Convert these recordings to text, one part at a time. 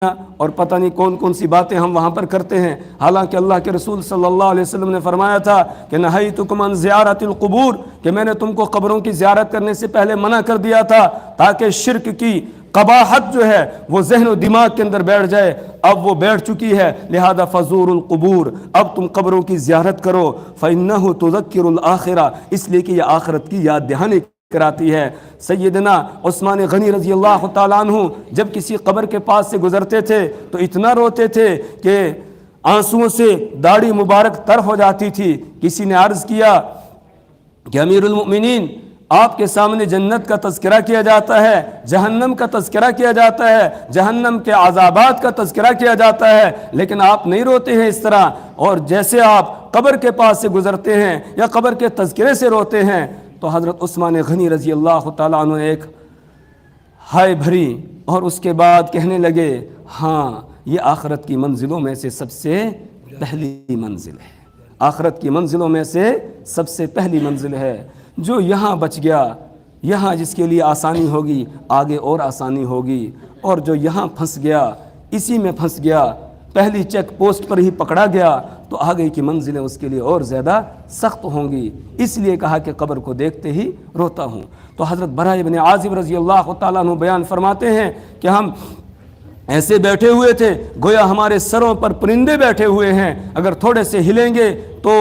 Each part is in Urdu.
اور پتہ نہیں کون کون سی باتیں ہم وہاں پر کرتے ہیں، حالانکہ اللہ کے رسول صلی اللہ علیہ وسلم نے فرمایا تھا کہ نہیتکم عن زیارت القبور، کہ میں نے تم کو قبروں کی زیارت کرنے سے پہلے منع کر دیا تھا تاکہ شرک کی قباحت جو ہے وہ ذہن و دماغ کے اندر بیٹھ جائے۔ اب وہ بیٹھ چکی ہے، لہذا فزور القبور، اب تم قبروں کی زیارت کرو، فإنہ تذکر الآخرہ، اس لیے کہ یہ آخرت کی یاد دہانی کراتی ہے۔ سیدنا عثمان غنی رضی اللہ تعالیٰ عنہ جب کسی قبر کے پاس سے گزرتے تھے تو اتنا روتے تھے کہ آنسوؤں سے داڑھی مبارک تر ہو جاتی تھی۔ کسی نے عرض کیا کہ امیر المؤمنین، آپ کے سامنے جنت کا تذکرہ کیا جاتا ہے، جہنم کا تذکرہ کیا جاتا ہے، جہنم کے عذابات کا تذکرہ کیا جاتا ہے، لیکن آپ نہیں روتے ہیں اس طرح، اور جیسے آپ قبر کے پاس سے گزرتے ہیں یا قبر کے تذکرے سے روتے ہیں۔ تو حضرت عثمان غنی رضی اللہ تعالیٰ عنہ نے ایک ہائے بھری اور اس کے بعد کہنے لگے، ہاں یہ آخرت کی منزلوں میں سے سب سے پہلی منزل ہے، آخرت کی منزلوں میں سے سب سے پہلی منزل ہے۔ جو یہاں بچ گیا، یہاں جس کے لیے آسانی ہوگی آگے اور آسانی ہوگی، اور جو یہاں پھنس گیا، اسی میں پھنس گیا، پہلی چیک پوسٹ پر ہی پکڑا گیا، تو آگے کی منزلیں اس کے لیے اور زیادہ سخت ہوں گی۔ اس لیے کہا کہ قبر کو دیکھتے ہی روتا ہوں۔ تو حضرت براء بن عازب رضی اللہ تعالیٰ عنہ بیان فرماتے ہیں کہ ہم ایسے بیٹھے ہوئے تھے گویا ہمارے سروں پر پرندے بیٹھے ہوئے ہیں، اگر تھوڑے سے ہلیں گے تو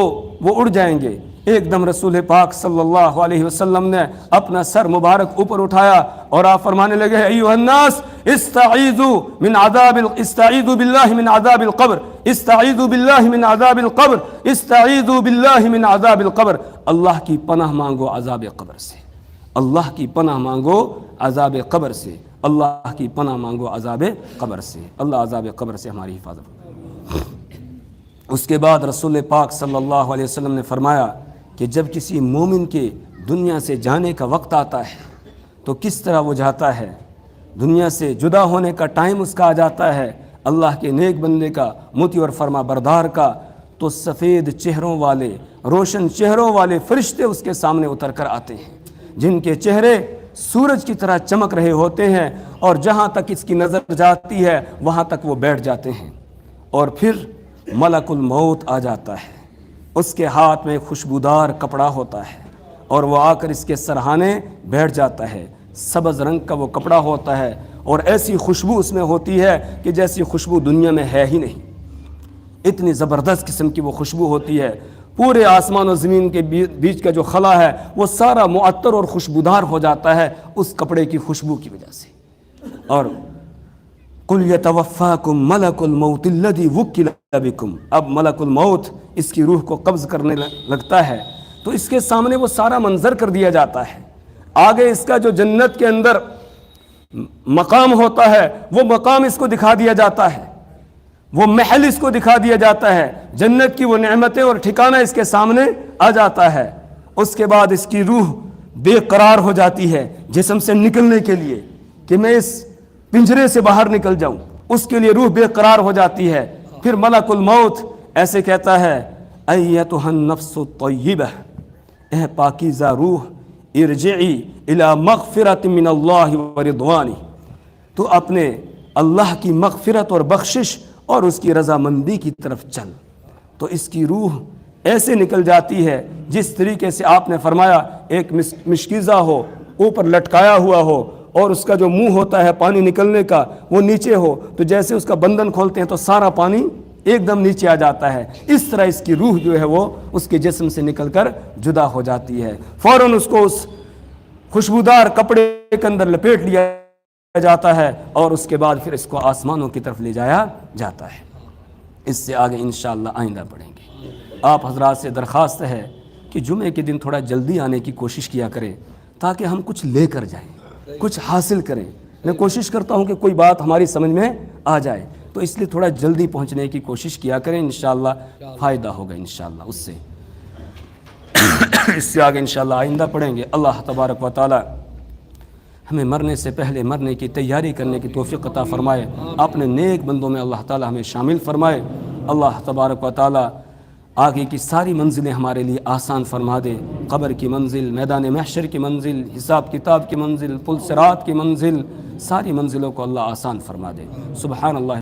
وہ اڑ جائیں گے۔ ایک دم رسول پاک صلی اللہ علیہ وسلم نے اپنا سر مبارک اوپر اٹھایا اور آپ فرمانے لگے، ایھا الناس استعیذوا باللہ من عذاب القبر، استعیذوا باللہ من عذاب القبر، استعیذوا باللہ من عذاب القبر، اللہ کی پناہ مانگو عذاب قبر سے، اللہ کی پناہ مانگو عذاب قبر سے، اللہ کی پناہ مانگو عذاب قبر سے، اللہ عذاب قبر سے ہماری حفاظت۔ اس کے بعد رسول پاک صلی اللہ علیہ وسلم نے فرمایا کہ جب کسی مومن کے دنیا سے جانے کا وقت آتا ہے تو کس طرح وہ جاتا ہے، دنیا سے جدا ہونے کا ٹائم اس کا آ جاتا ہے، اللہ کے نیک بندے کا، مطیع اور فرما بردار کا، تو سفید چہروں والے، روشن چہروں والے فرشتے اس کے سامنے اتر کر آتے ہیں، جن کے چہرے سورج کی طرح چمک رہے ہوتے ہیں، اور جہاں تک اس کی نظر جاتی ہے وہاں تک وہ بیٹھ جاتے ہیں۔ اور پھر ملک الموت آ جاتا ہے، اس کے ہاتھ میں خوشبودار کپڑا ہوتا ہے، اور وہ آ کر اس کے سرہانے بیٹھ جاتا ہے، سبز رنگ کا وہ کپڑا ہوتا ہے، اور ایسی خوشبو اس میں ہوتی ہے کہ جیسی خوشبو دنیا میں ہے ہی نہیں، اتنی زبردست قسم کی وہ خوشبو ہوتی ہے، پورے آسمان و زمین کے بیچ کا جو خلا ہے وہ سارا معطر اور خوشبودار ہو جاتا ہے اس کپڑے کی خوشبو کی وجہ سے۔ اور قُلْ يَتَوَفَّاكُمْ مَلَكُ الْمَوْتِ الَّذِي وُكِّلَ بِكُمْ، اب ملک الموت اس کی روح کو قبض کرنے لگتا ہے تو اس کے سامنے وہ سارا منظر کر دیا جاتا ہے، آگے اس کا جو جنت کے اندر مقام ہوتا ہے وہ مقام اس کو دکھا دیا جاتا ہے، وہ محل اس کو دکھا دیا جاتا ہے، جنت کی وہ نعمتیں اور ٹھکانہ اس کے سامنے آ جاتا ہے۔ اس کے بعد اس کی روح بے قرار ہو جاتی ہے جسم سے نکلنے کے لیے کہ میں اس پنجرے سے باہر نکل جاؤں، اس کے لیے روح بے قرار ہو جاتی ہے۔ پھر ملک الموت ایسے کہتا ہے، ایتھا النفس الطیبہ، اے پاکیزہ روح، ارجعی الی مغفرۃ من اللہ ورضوانہ، تو اپنے اللہ کی مغفرت اور بخشش اور اس کی رضامندی کی طرف چل۔ تو اس کی روح ایسے نکل جاتی ہے جس طریقے سے آپ نے فرمایا ایک مشکیزہ ہو، اوپر لٹکایا ہوا ہو، اور اس کا جو منہ ہوتا ہے پانی نکلنے کا وہ نیچے ہو، تو جیسے اس کا بندن کھولتے ہیں تو سارا پانی ایک دم نیچے آ جاتا ہے، اس طرح اس کی روح جو ہے وہ اس کے جسم سے نکل کر جدا ہو جاتی ہے۔ فوراً اس کو اس خوشبودار کپڑے کے اندر لپیٹ لیا جاتا ہے، اور اس کے بعد پھر اس کو آسمانوں کی طرف لے جایا جاتا ہے۔ اس سے آگے انشاءاللہ آئندہ پڑھیں گے۔ آپ حضرات سے درخواست ہے کہ جمعے کے دن تھوڑا جلدی آنے کی کوشش کیا کریں تاکہ ہم کچھ لے کر جائیں، کچھ حاصل کریں۔ میں کوشش کرتا ہوں کہ کوئی بات ہماری سمجھ میں آ جائے، تو اس لیے تھوڑا جلدی پہنچنے کی کوشش کیا کریں، انشاءاللہ فائدہ ہوگا انشاءاللہ اس سے۔ اس سے آگے انشاءاللہ آئندہ پڑھیں گے۔ اللہ تبارک و تعالی ہمیں مرنے سے پہلے مرنے کی تیاری کرنے کی توفیق عطا فرمائے، اپنے نیک بندوں میں اللہ تعالی ہمیں شامل فرمائے۔ اللہ تبارک و تعالی آگے کی ساری منزلیں ہمارے لیے آسان فرما دے، قبر کی منزل، میدان محشر کی منزل، حساب کتاب کی منزل، پل صراط کی منزل، ساری منزلوں کو اللہ آسان فرما دے۔ سبحان اللہ۔